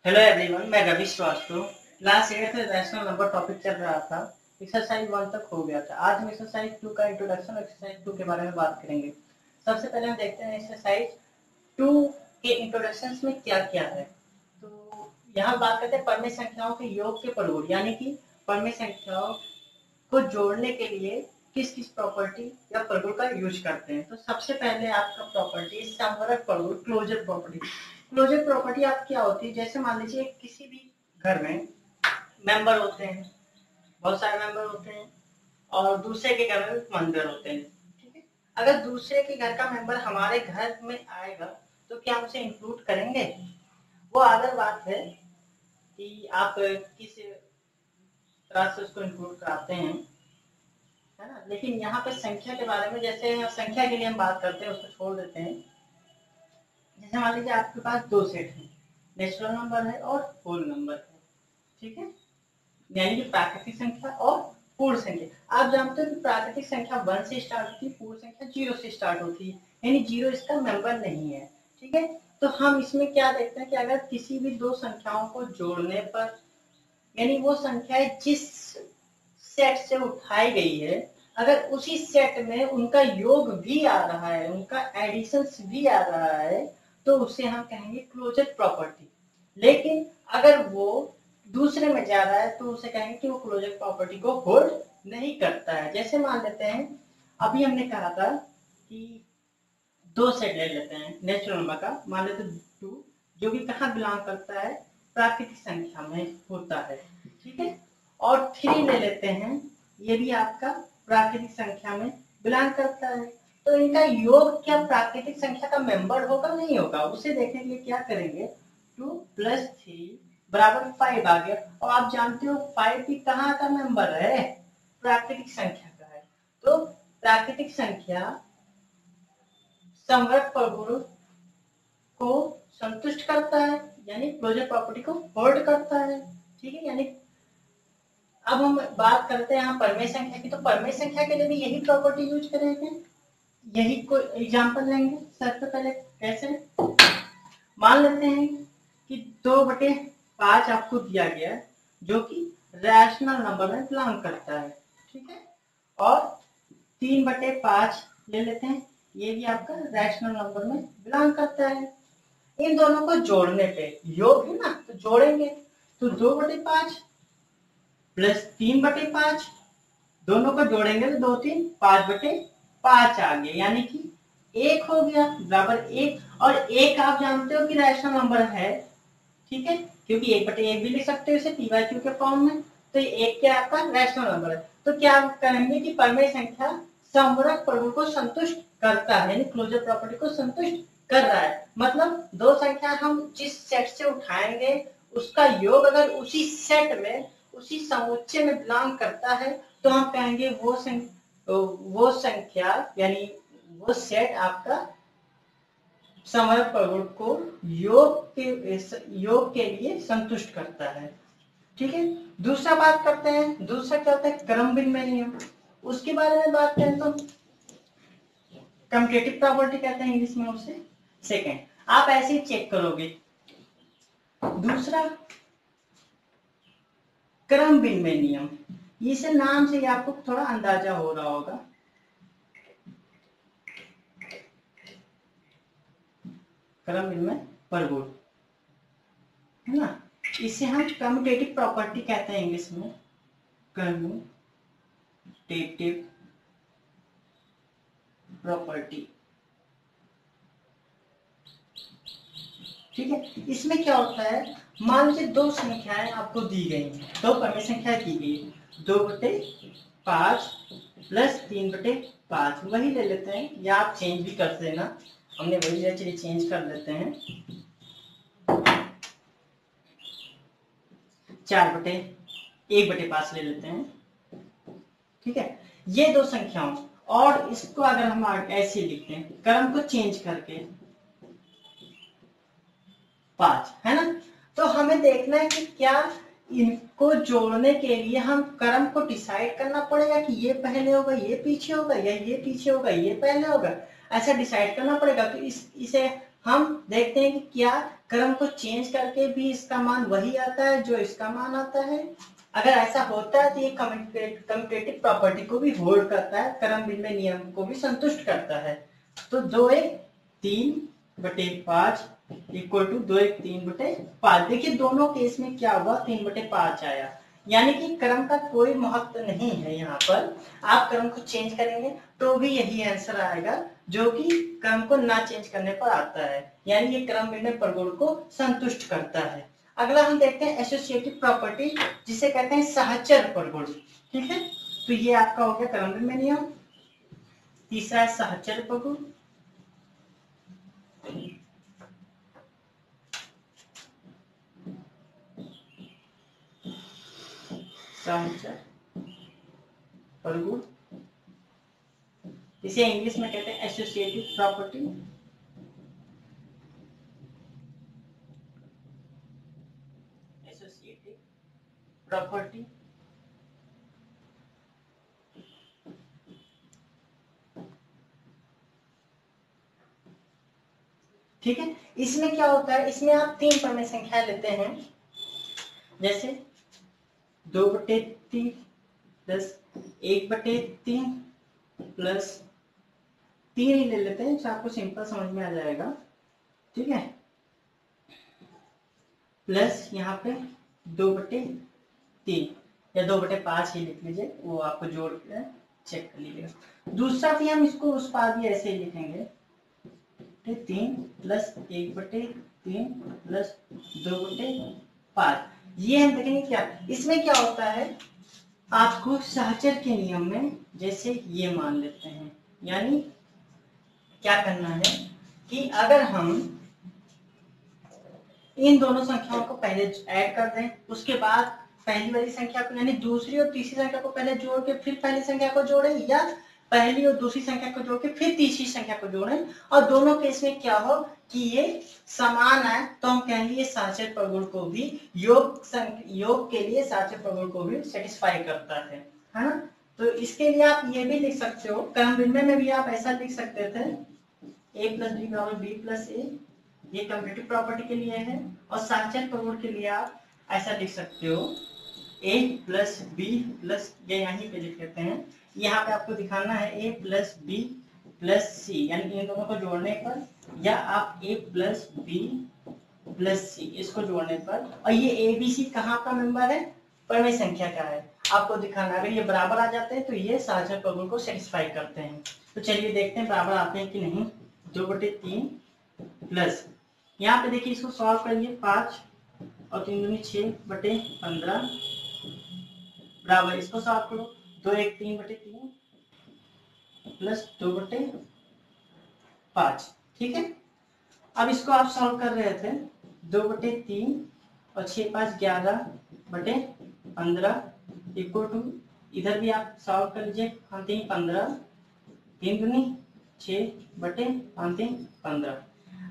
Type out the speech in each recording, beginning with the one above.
Hello everyone, मैं Ravi Srivastava. Class 8 में rational number topic चल रहा था। एक्सरसाइज 1 तक हो गया था। आज हम एक्सरसाइज 2 का इंट्रोडक्शन और एक्सरसाइज 2 के बारे में बात करेंगे। सबसे पहले हम देखते हैं एक्सरसाइज 2 के इंट्रोडक्शन में क्या क्या है। तो यहाँ बात करते हैं परमेय संख्याओं के योग के प्रयोग, यानी कि परमेय संख्याओं को जोड़ने के लिए किस किस प्रॉपर्टी या प्रगुण का यूज करते हैं। तो सबसे पहले आपका प्रॉपर्टी समवर्त प्रगुण, क्लोजर प्रॉपर्टी। क्लोजर प्रॉपर्टी आप क्या होती है, जैसे मान लीजिए किसी भी घर में मेंबर होते हैं, बहुत सारे मेंबर होते हैं, और दूसरे के घर में मेंबर होते हैं। ठीक है, अगर दूसरे के घर का मेंबर हमारे घर में आएगा तो क्या हम उसे इंक्लूड करेंगे? वो अदर बात है कि आप किस तरह से उसको इंक्लूड कराते हैं, है ना। लेकिन यहाँ पे संख्या के बारे में, जैसे संख्या के लिए हम बात करते हैं, उसको छोड़ देते हैं। जैसे मान लीजिए आपके पास दो सेट है, नेचुरल नंबर है और होल नंबर है। ठीक है, यानी कि प्राकृतिक संख्या और पूर्ण संख्या। आप जानते हो कि प्राकृतिक संख्या 1 से स्टार्ट होती है, पूर्ण संख्या 0 से स्टार्ट होती है, यानी 0 इसका मेंबर नहीं है। ठीक है, तो हम इसमें क्या देखते हैं कि अगर किसी भी दो संख्याओं को जोड़ने पर, यानी वो संख्याएं जिस सेट से उठाई गई है, अगर उसी सेट में उनका योग भी आ रहा है, उनका एडिशन भी आ रहा है, तो उसे हम कहेंगे क्लोजर प्रॉपर्टी। लेकिन अगर वो दूसरे में जा रहा है तो उसे कहेंगे कि वो क्लोजर प्रॉपर्टी को होल्ड नहीं करता है। जैसे मान लेते हैं, अभी हमने कहा था कि दो सेट ले लेते हैं नेचुरल नंबर का, मान लेते टू, जो कि कहाँ बिलोंग करता है, प्राकृतिक संख्या में होता है। ठीक है, और थ्री ले लेते हैं, ये भी आपका प्राकृतिक संख्या में बिलोंग करता है। तो इनका योग क्या प्राकृतिक संख्या का मेंबर होगा? नहीं होगा। उसे देखने के लिए क्या करेंगे, 2 + 3 = 5 आ गया। और आप जानते हो 5 भी कहाँ का मेंबर है? प्राकृतिक संख्या का है। तो प्राकृतिक संख्या समवर्त प्रगुण को संतुष्ट करता है, यानी क्लोजर प्रॉपर्टी को होल्ड करता है। ठीक है, यानी अब हम बात करते हैं यहाँ परमेय संख्या की। तो परमेय संख्या के लिए भी यही प्रॉपर्टी यूज करेंगे, यही कोई एग्जांपल लेंगे। सबसे पहले कैसे, मान लेते हैं कि 2/5 आपको दिया गया है, जो कि रैशनल नंबर में बिलोंग करता है। ठीक है, और 3/5 ले लेते हैं, ये भी आपका रैशनल नंबर में बिलोंग करता है। इन दोनों को जोड़ने पे योग है ना, तो जोड़ेंगे तो 2/5 प्लस 3/5, दोनों को जोड़ेंगे तो 2 3 5/5 आ गया, यानी कि 1 हो गया बराबर 1। और 1 आप जानते हो कि रैशनल नंबर है। ठीक है, क्योंकि 1/1 भी लिख सकते हो इसे p/q के फॉर्म में। तो 1 क्या आपका रैशनल नंबर है। तो क्या आप करेंगे कि परमेय संख्या समवर्त प्रगुण को संतुष्ट करता है, यानी क्लोजर प्रॉपर्टी को संतुष्ट कर रहा है। मतलब दो संख्या हम जिस सेट से उठाएंगे, उसका योग अगर उसी सेट में, उसी समुच्चय में बिलोंग करता है, तो हम कहेंगे वो संख्या यानी वो सेट आपका समय प्रगुण को योग के लिए संतुष्ट करता है। ठीक है, दूसरा बात करते हैं, दूसरा क्या होता है, क्रम विनिमय नियम। उसके बारे में बात करें तो कम्यूटेटिव प्रॉपर्टी कहते हैं इंग्लिश में उसे। सेकेंड, आप ऐसे ही चेक करोगे। दूसरा क्रम विनिमय नियम, इसे नाम से आपको थोड़ा अंदाजा हो रहा होगा। क्रम विनिमय प्रगुण है ना, इसे हम कम्यूटेटिव प्रॉपर्टी कहते हैं इंग्लिश में, कम्यूटेटिव प्रॉपर्टी। ठीक है, इसमें क्या होता है, मान लीजिए दो संख्याएं आपको दी गई हैं, दो परमेय संख्या दी गई है, 2/5 प्लस 3/5, वही ले लेते हैं, या आप चेंज भी कर देना, हमने वही लिया, चलिए चेंज कर लेते हैं, 4/1/5 ले लेते हैं। ठीक है, ये दो संख्याओं, और इसको अगर हम ऐसे लिखते हैं क्रम को चेंज करके 5, है ना। तो हमें देखना है कि क्या इनको जोड़ने के लिए हम क्रम को डिसाइड करना पड़ेगा कि ये पहले होगा, ये पीछे होगा, या ये पीछे होगा, ये पहले होगा, ऐसा डिसाइड करना पड़ेगा। तो इसे हम देखते हैं कि क्या क्रम को चेंज करके भी इसका मान वही आता है जो इसका मान आता है। अगर ऐसा होता है तो ये कम्यूटेटिव प्रॉपर्टी को भी होल्ड करता है, क्रम भिन्न नियम को भी संतुष्ट करता है। तो 2 1 3/5 इक्वल टू 2 1 3/5। देखिए दोनों केस में क्या हुआ, 3/5 आया, यानी कि क्रम का कोई महत्व नहीं है। यहाँ पर आप क्रम को चेंज करेंगे तो भी यही आंसर आएगा जो कि क्रम को ना चेंज करने पर आता है, यानी ये क्रम भिन्न प्रगुण को संतुष्ट करता है। अगला हम देखते हैं एसोसिएटिव प्रॉपर्टी, जिसे कहते हैं सहचर प्रगुण। ठीक है, तो ये आपका हो गया क्रम भिन्न नियम। तीसरा है सहचर प्रगुण। सहचर प्रगुण, इसे इंग्लिश में कहते हैं एसोसिएटिव प्रॉपर्टी। एसोसिएटिव प्रॉपर्टी ठीक है। इसमें क्या होता है, इसमें आप 3 प्रमेय संख्या लेते हैं, जैसे 2/3 प्लस 1/3 प्लस 3 ही ले लेते हैं, आपको सिंपल समझ में आ जाएगा। ठीक है, प्लस यहाँ पे 2/3 या 2/5 ही लिख लीजिए, वो आपको जोड़ के चेक कर लीजिएगा। दूसरा भी हम इसको उस पार भी ऐसे ही लिखेंगे, 3 प्लस 1/3 प्लस 2/5। ये हम देखेंगे क्या इसमें क्या होता है, आपको सहचर के नियम में जैसे ये मान लेते हैं, यानी क्या करना है कि अगर हम इन दोनों संख्याओं को पहले ऐड कर दें, उसके बाद पहली वाली संख्या को यानी दूसरी और तीसरी संख्या को पहले जोड़ के फिर पहली संख्या को जोड़ें, या पहली और दूसरी संख्या को जोड़ के फिर तीसरी संख्या को जोड़ें, और दोनों केस में क्या हो कि ये समान है, तो हम कहेंगे ये सहचर प्रगुण को भी योग के लिए सहचर प्रगुण को भी सेटिस्फाई करता है ना। तो इसके लिए आप ये भी लिख सकते हो, क्रम भिन्न में भी आप ऐसा लिख सकते थे, a प्लस बी बराबर बी प्लस ए, ये कम्यूटेटिव प्रॉपर्टी के लिए है। और सहचर प्रगुण के लिए आप ऐसा लिख सकते हो, a प्लस बी प्लस, ये यहीं पे लिख लेते हैं, यहाँ पे आपको दिखाना है a प्लस बी प्लस सी, यानी इन दोनों को जोड़ने पर, या आप a प्लस बी प्लस सी इसको जोड़ने पर, और ये ए बी सी कहाँ का मेंबर है, प्रमेय संख्या का है, आपको दिखाना। अगर ये बराबर आ जाते हैं तो ये सहचर प्रगुण को सेटिस्फाई करते हैं। तो चलिए देखते हैं बराबर आते हैं कि नहीं। 2/3 प्लस, यहाँ पे देखिए इसको सॉल्व करिए, 5 और 3 दूनी 6/15 बराबर, इसको सॉल्व करो, 2 1 3/3 प्लस 2/5। ठीक है, अब इसको आप सॉल्व कर रहे थे, 2/3 और 6 5 11/15 इक्वल टू, इधर भी आप सॉल्व कर लीजिए, 3 15 3 दूनी 6/15।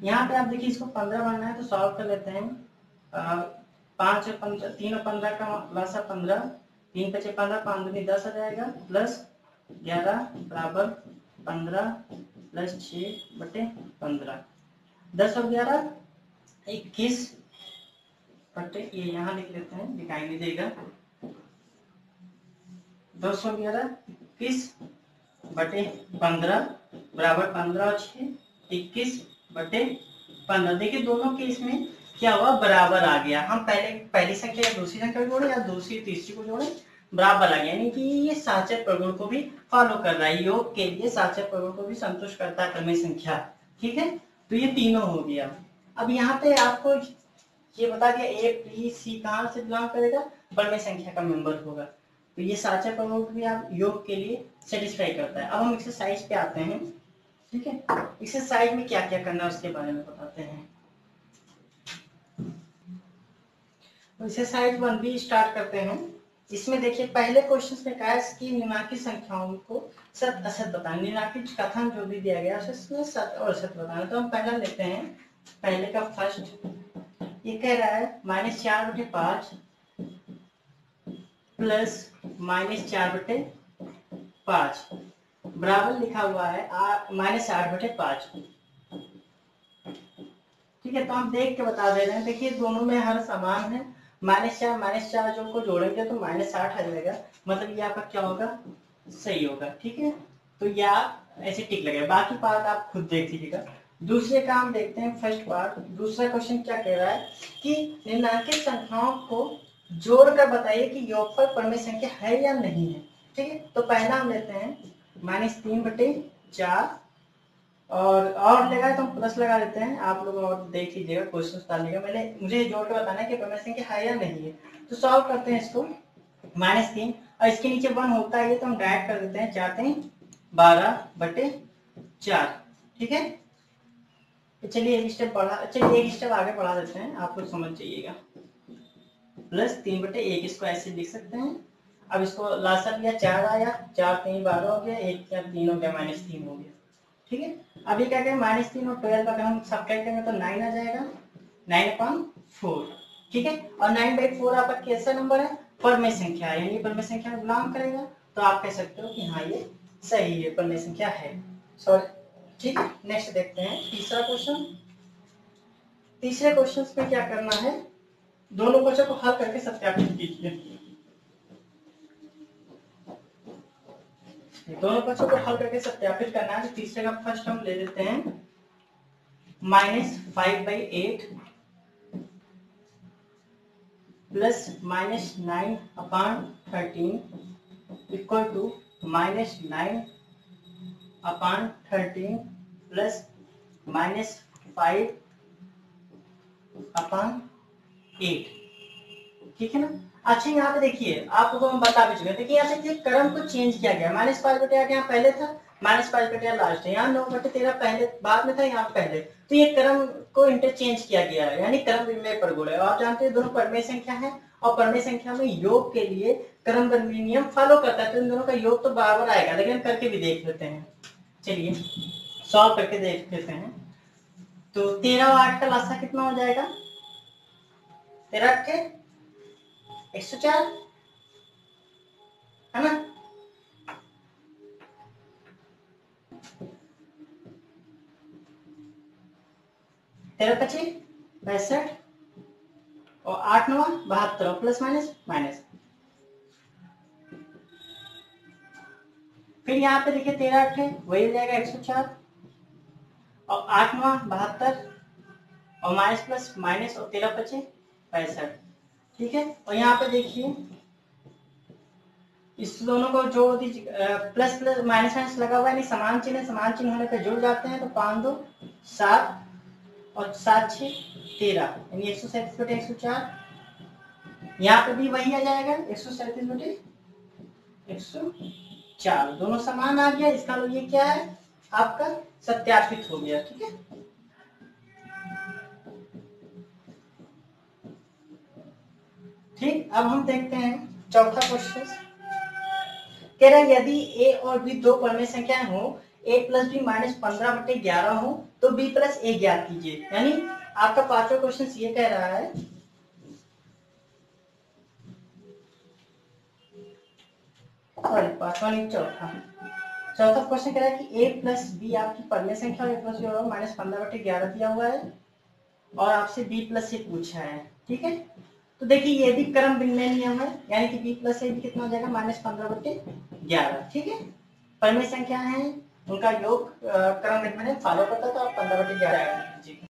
यहाँ पे आप देखिए इसको 15 बनना है तो सॉल्व कर लेते हैं, 5 और 15 3 और 15 का लासा 15, 3 5 15 5 दूनी 10 आ जाएगा, प्लस 11 बराबर 15 प्लस 6/15, 10 और 11 21 बटे, ये यहाँ लिख लेते हैं, दिखाई दीजिएगा, 10 और 11 21/15 बराबर 15 और 6 21/15। देखिए दोनों केस में क्या हुआ, बराबर आ गया। हम पहली संख्या या दूसरी संख्या को जोड़े या दूसरी तीसरी को जोड़े, बराबर आ गया, यानी कि ये सहचर प्रगुण को भी फॉलो कर रहा है, योग के लिए सहचर प्रगुण को भी संतुष्ट करता है क्रमिक संख्या। ठीक है, तो ये तीनों हो गया। अब यहाँ पे आपको ये बता दिया ए बी सी कहाँ से बिलोंग करेगा, प्रमेय संख्या का मेंबर होगा, तो ये सहचर प्रगुण भी आप योग के लिए सेटिस्फाई करता है। अब हम एक्सरसाइज पे आते हैं। ठीक है, एक्सरसाइज में क्या क्या करना है उसके बारे में बताते हैं। एक्सरसाइज 1 भी स्टार्ट करते हैं। इसमें देखिए पहले क्वेश्चन में कहा है कि निम्नलिखित संख्याओं को सत असत बताना, निम्नलिखित कथन जो भी दिया गया उसमें सत और असत बताना। तो हम पहला लेते हैं, पहले का फर्स्ट, ये कह रहा है -4/5 प्लस -4/5 बराबर लिखा हुआ है -8/5। ठीक है, तो हम देख के बता दे रहे हैं। देखिए दोनों में हर समान है, -4 जो को जोड़ेंगे तो -8 आ जाएगा, मतलब ये आपका क्या होगा, सही होगा। ठीक है, तो या ऐसे टिक लगेगा, बाकी पार्ट आप खुद देख लीजिएगा। दूसरे का हम देखते हैं फर्स्ट पार्ट। दूसरा क्वेश्चन क्या कह रहा है कि निम्नलिखित संख्याओं को जोड़कर बताइए कि योगफल परमेय संख्या है या नहीं है। ठीक है, तो पहला हम लेते हैं -3/4 और लगा तो हम प्लस लगा देते हैं, आप लोग और देख लीजिएगा क्वेश्चन डालने का। मुझे जोड़ के बताना है कि परमेय संख्या है या नहीं है। तो सॉल्व करते हैं इसको, -3 और इसके नीचे 1 होता है तो हम डायरेक्ट कर देते हैं, 4×3=12/4। ठीक है, तो चलिए एक स्टेप आगे बढ़ा देते हैं, आप लोग समझ जाइएगा। +3/1 इसको ऐसे लिख सकते हैं। अब इसको लासा लिया, 4 आया, 4×3=12 हो गया, 1×3 हो गया, -3 हो गया। ठीक है, अभी क्या करें, -3 और 12 अगर हम सब्ट्रैक्ट करेंगे तो 9 आ जाएगा, 9/4। ठीक है, और 9/4 आपका कैसा नंबर है, परमेय संख्या है, यानी परमेय संख्या में बिलोंग करेगा, तो आप कह सकते हो कि हाँ ये सही है, परमेय संख्या है। सॉरी, ठीक है, नेक्स्ट देखते हैं तीसरा क्वेश्चन। तीसरे क्वेश्चन में क्या करना है, दोनों क्वेश्चन को हल करके सत्यापित कीजिए। दोनों क्वेश्चन को हल करके सत्यापित करना है। तो तीसरे का फर्स्ट हम ले लेते हैं, -5/8 प्लस -9/13 इक्वल टू -9/13 प्लस -5/8। ठीक है ना। अच्छा यहाँ पे देखिए, आपको हम बता भी चुके हैं। देखिए यहाँ से क्रम को चेंज किया गया, -5/8 यहाँ पहले था, -5/8 लास्ट है, यहाँ 9/13 पहले बाद में था, यहाँ पहले। तो ये क्रम को इंटरचेंज किया गया है, यानी क्रम विनिमय पर गुण है। आप जानते हैं दोनों परमेय संख्या है, और परमेय संख्या में योग के लिए क्रम विनिमय नियम फॉलो करता है, तो इन दोनों का योग तो बराबर आएगा। लेकिन करके भी देख लेते हैं, चलिए सॉल्व करके देख लेते हैं। तो 13 और 8 का लासा कितना हो जाएगा, 13 के 104 है ना। तेरह 25 65 और 8×9 72 प्लस माइनस माइनस। फिर यहाँ पे देखिए 13×8 वही हो जाएगा 104 और 8×9 72 और माइनस प्लस माइनस और 13×25 65। ठीक है, और यहाँ पे देखिए इस दोनों को जोड़ दीजिए, प्लस प्लस माइनस माइनस लगा हुआ है, समान चिन्ह है, समान चिन्ह होने पे जुड़ जाते हैं। तो 5×2 7 और 7×6 13, यानी 137/104। यहाँ पे भी वही आ जाएगा 137/104, दोनों समान आ गया। इसका मतलब ये क्या है, आपका सत्यापित हो गया। ठीक है, ठीक, अब हम देखते हैं चौथा क्वेश्चन। कह रहा है यदि a और b दो परमेय संख्याएं हो, a प्लस बी -15/11 हो, तो b प्लस a ज्ञात कीजिए। यानी आपका पांचवा क्वेश्चन ये कह रहा है, सॉरी पांचवा नहीं चौथा क्वेश्चन कह रहा है कि a प्लस बी आपकी परमेय संख्या और a प्लस बी -15/11 दिया हुआ है, और आपसे b प्लस से पूछा है। ठीक है, तो देखिए ये भी क्रम विनिमय नियम है, यानी कि b प्लस से भी कितना हो जाएगा, -15/11। ठीक है, परमेय संख्या है, उनका योग क्रम विनिमय फॉलो करता है, तो आप 15/11 ऐड कीजिएगा।